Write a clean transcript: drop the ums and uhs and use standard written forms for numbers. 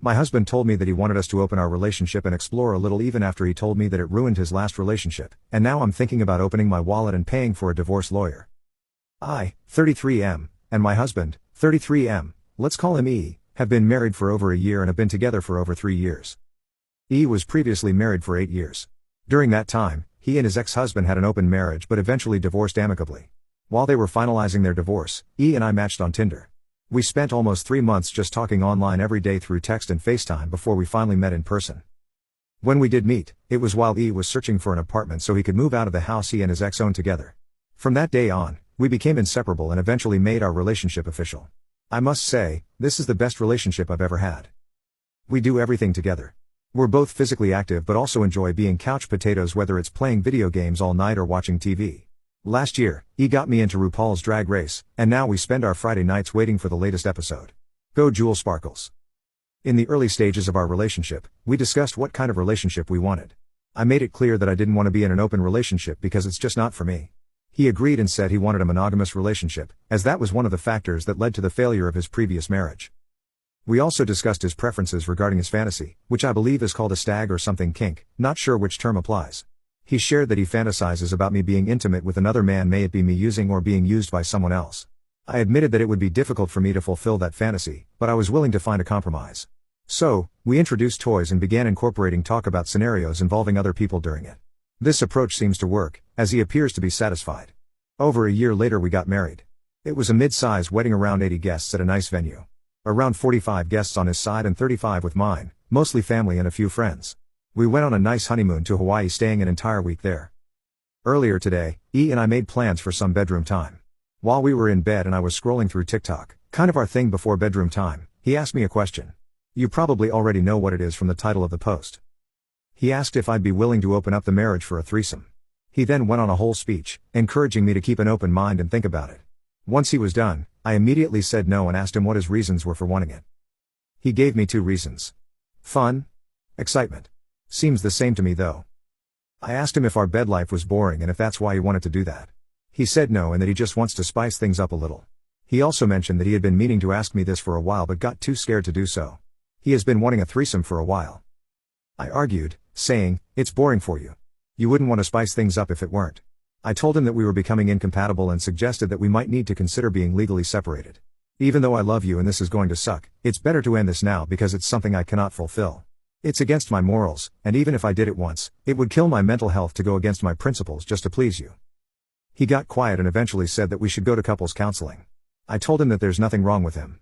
My husband told me that he wanted us to open our relationship and explore a little even after he told me that it ruined his last relationship, and now I'm thinking about opening my wallet and paying for a divorce lawyer. I, 33M, and my husband, 33M, let's call him E, have been married for over a year and have been together for over 3 years. E was previously married for 8 years. During that time, he and his ex-husband had an open marriage but eventually divorced amicably. While they were finalizing their divorce, E and I matched on Tinder. We spent almost 3 months just talking online every day through text and FaceTime before we finally met in person. When we did meet, it was while E was searching for an apartment so he could move out of the house he and his ex owned together. From that day on, we became inseparable and eventually made our relationship official. I must say, this is the best relationship I've ever had. We do everything together. We're both physically active but also enjoy being couch potatoes, whether it's playing video games all night or watching TV. Last year, E got me into RuPaul's Drag Race, and now we spend our Friday nights waiting for the latest episode. Go Jewel Sparkles. In the early stages of our relationship, we discussed what kind of relationship we wanted. I made it clear that I didn't want to be in an open relationship because it's just not for me. He agreed and said he wanted a monogamous relationship, as that was one of the factors that led to the failure of his previous marriage. We also discussed his preferences regarding his fantasy, which I believe is called a stag or something kink, not sure which term applies. He shared that he fantasizes about me being intimate with another man, may it be me using or being used by someone else. I admitted that it would be difficult for me to fulfill that fantasy, but I was willing to find a compromise. So, we introduced toys and began incorporating talk about scenarios involving other people during it. This approach seems to work, as he appears to be satisfied. Over a year later we got married. It was a mid-size wedding, around 80 guests at a nice venue. Around 45 guests on his side and 35 with mine, mostly family and a few friends. We went on a nice honeymoon to Hawaii, staying an entire week there. Earlier today, E and I made plans for some bedroom time. While we were in bed and I was scrolling through TikTok, kind of our thing before bedroom time, he asked me a question. You probably already know what it is from the title of the post. He asked if I'd be willing to open up the marriage for a threesome. He then went on a whole speech, encouraging me to keep an open mind and think about it. Once he was done, I immediately said no and asked him what his reasons were for wanting it. He gave me 2 reasons. Fun. Excitement. Seems the same to me though. I asked him if our bed life was boring and if that's why he wanted to do that. He said no and that he just wants to spice things up a little. He also mentioned that he had been meaning to ask me this for a while but got too scared to do so. He has been wanting a threesome for a while. I argued, saying, it's boring for you. You wouldn't want to spice things up if it weren't. I told him that we were becoming incompatible and suggested that we might need to consider being legally separated. Even though I love you and this is going to suck, it's better to end this now because it's something I cannot fulfill. It's against my morals, and even if I did it once, it would kill my mental health to go against my principles just to please you. He got quiet and eventually said that we should go to couples counseling. I told him that there's nothing wrong with him.